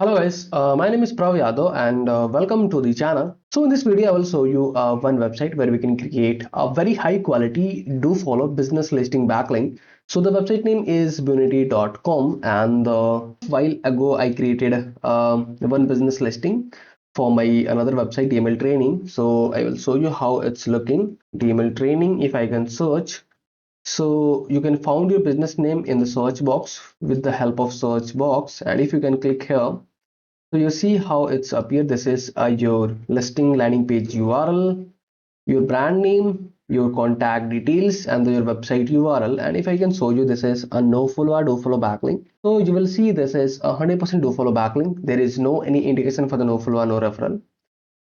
Hello guys, my name is Prav Yadav and welcome to the channel. So in this video I will show you one website where we can create a very high quality do follow business listing backlink. So the website name is bunity.com and while ago I created one business listing for my another website DML training. So I will show you how it's looking. DML training, if I can search. So you can find your business name in the search box with the help of search box, and if you can click here, so you see how it's appeared. This is your listing landing page URL, your brand name, your contact details, and your website URL. And if I can show you, this is a no follow or do follow backlink. So you will see this is 100% do follow backlink. There is no any indication for the no follow or no referral.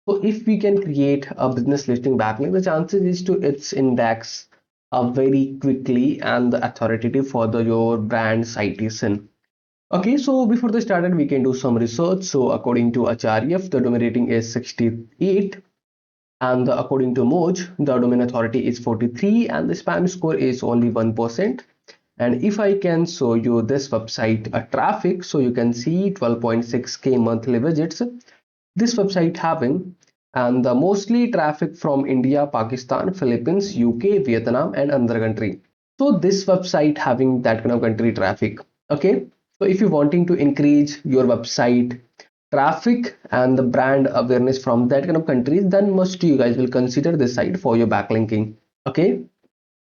So if we can create a business listing backlink, the chances is to its index very quickly and authoritative for your brand citation. Okay, so before they started, we can do some research. So according to HRF, the domain rating is 68, and according to Moj, the domain authority is 43, and the spam score is only 1%. And if I can show you this website traffic, so you can see 12.6k monthly visits. This website having and the mostly traffic from India, Pakistan, Philippines, UK, Vietnam, and another country. So this website having that kind of country traffic. Okay, so if you're wanting to increase your website traffic and the brand awareness from that kind of countries, then must you guys will consider this site for your backlinking. Okay,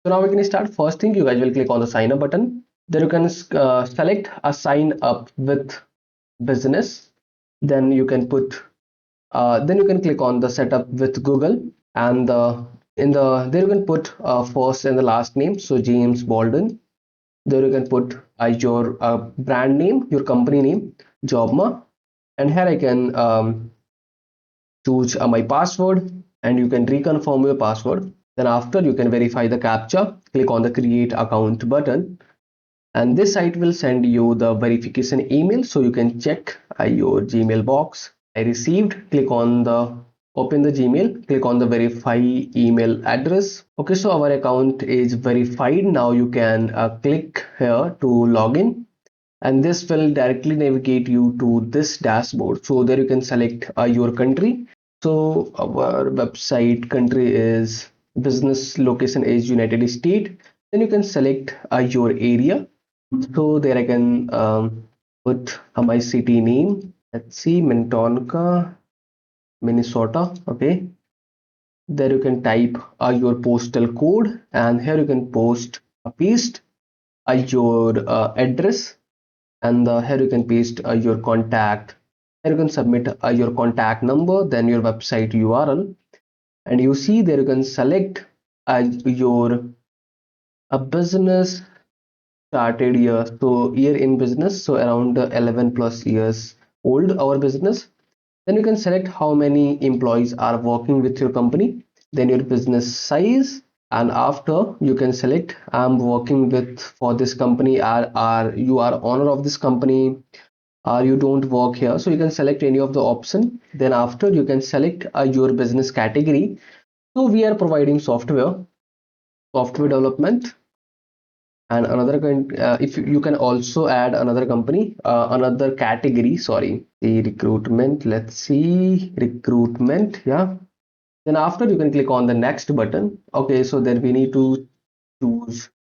so now we can start. First thing, you guys will click on the sign up button. Then you can select a sign up with business. Then you can then you can click on the setup with Google, and in the there you can put first and the last name, so James Bolden. There you can put your brand name, your company name, Jobma, and here I can choose my password, and you can reconfirm your password. Then after, you can verify the captcha, click on the create account button, and this site will send you the verification email, so you can check your Gmail box. I received. Click on the open the Gmail, click on the verify email address. Okay, so our account is verified. Now you can click here to log in, and this will directly navigate you to this dashboard. So there you can select your country. So our website country is business location is United States. Then you can select your area. So there I can put my city name. Let's see, Minnetonka, Minnesota. Okay. There you can type your postal code, and here you can paste your address, and here you can paste your contact. Here you can submit your contact number, then your website URL, and you see there you can select your a business started year, so year in business, so around 11 plus years old our business. Then you can select how many employees are working with your company, then your business size, and after you can select I'm working with for this company, are you are owner of this company, or you don't work here. So you can select any of the option. Then after you can select your business category. So we are providing software development, and another if you can also add another company, another category, sorry, the recruitment. Let's see, recruitment. Yeah, then after you can click on the next button. Okay, so then we need to choose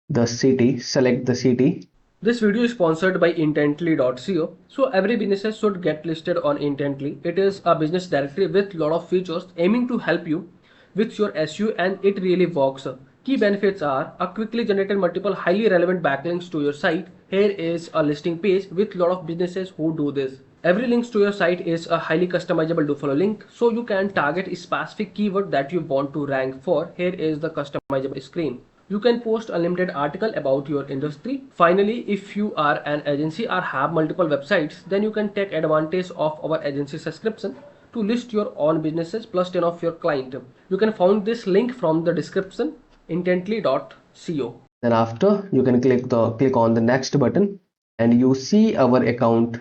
the city, select the city. This video is sponsored by Intently.co. So every business should get listed on Intently. It is a business directory with lot of features aiming to help you with your SEO, and it really works. Key benefits are a quickly generated multiple highly relevant backlinks to your site. Here is a listing page with lot of businesses who do this. Every link to your site is a highly customizable do follow link, so you can target a specific keyword that you want to rank for. Here is the customizable screen. You can post unlimited article about your industry. Finally, if you are an agency or have multiple websites, then you can take advantage of our agency subscription to list your own businesses plus 10 of your client. You can find this link from the description, intently.co. Then after you can click on the next button, and you see our account,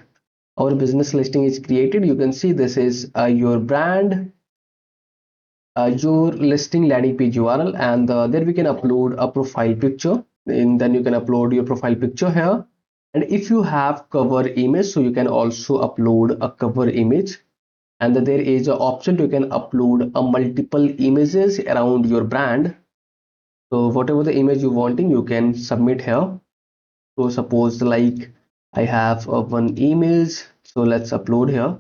our business listing is created. You can see this is your brand, your listing landing page URL, and there we can upload a profile picture, and then you can upload your profile picture here. And if you have cover image, so you can also upload a cover image. And then there is an option you can upload a multiple images around your brand. So whatever the image you wanting, you can submit here. So suppose like I have one image, so let's upload here.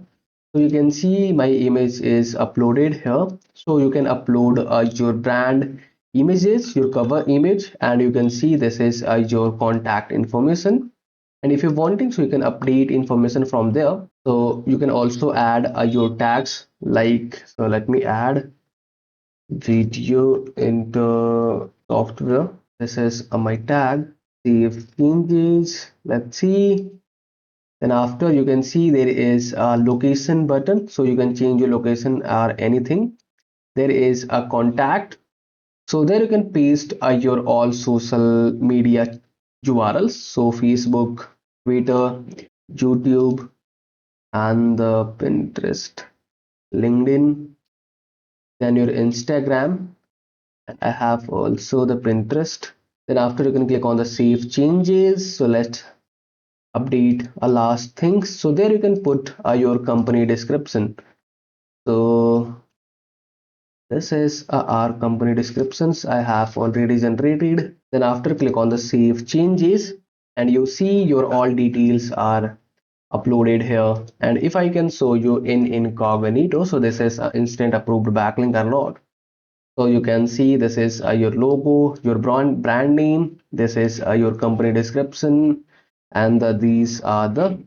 So you can see my image is uploaded here. So you can upload your brand images, your cover image, and you can see this is your contact information. And if you're wanting, so you can update information from there. So you can also add your tags, like, so let me add video into software. This is my tag. Save changes. Let's see. Then after, you can see there is a location button, so you can change your location or anything. There is a contact, so there you can paste your all social media URLs, so Facebook, Twitter, YouTube, and the Pinterest, LinkedIn, then your Instagram, and I have also the Pinterest. Then after, you can click on the save changes. So let's update a last thing. So there you can put your company description. So this is our company descriptions I have already generated. Then after, click on the save changes, and you see your all details are uploaded here. And if I can show you in incognito, so this is instant approved backlink or not. So you can see this is your logo, your brand name, this is your company description, and these are the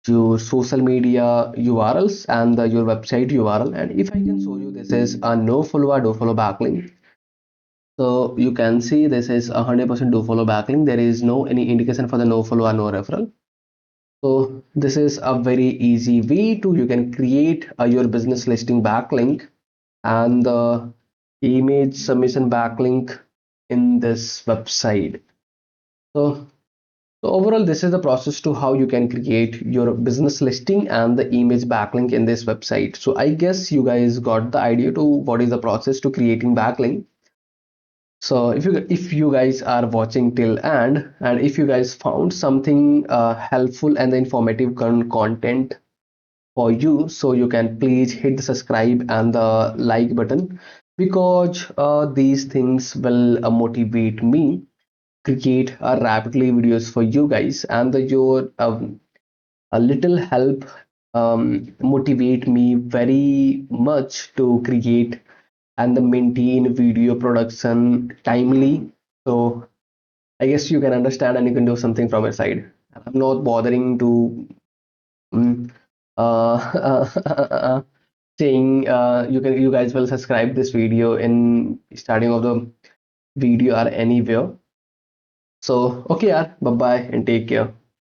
your social media URLs and your website URL. And if I can show you, this is a no follow or do follow backlink. So you can see this is 100% do follow backlink. There is no any indication for the no follow or no referral. So this is a very easy way to you can create your business listing backlink and the image submission backlink in this website. So, so overall, this is the process to how you can create your business listing and the image backlink in this website. So I guess you guys got the idea to what is the process to creating backlink. So if you guys are watching till end, and if you guys found something helpful and informative content for you, so you can please hit the subscribe and the like button, because these things will motivate me create rapidly videos for you guys, and your a little help motivate me very much to create and maintain video production timely. So I guess you can understand and you can do something from your side. I'm not bothering to mm, saying you guys will subscribe this video in starting of the video or anywhere. So okay, yeah, bye bye and take care.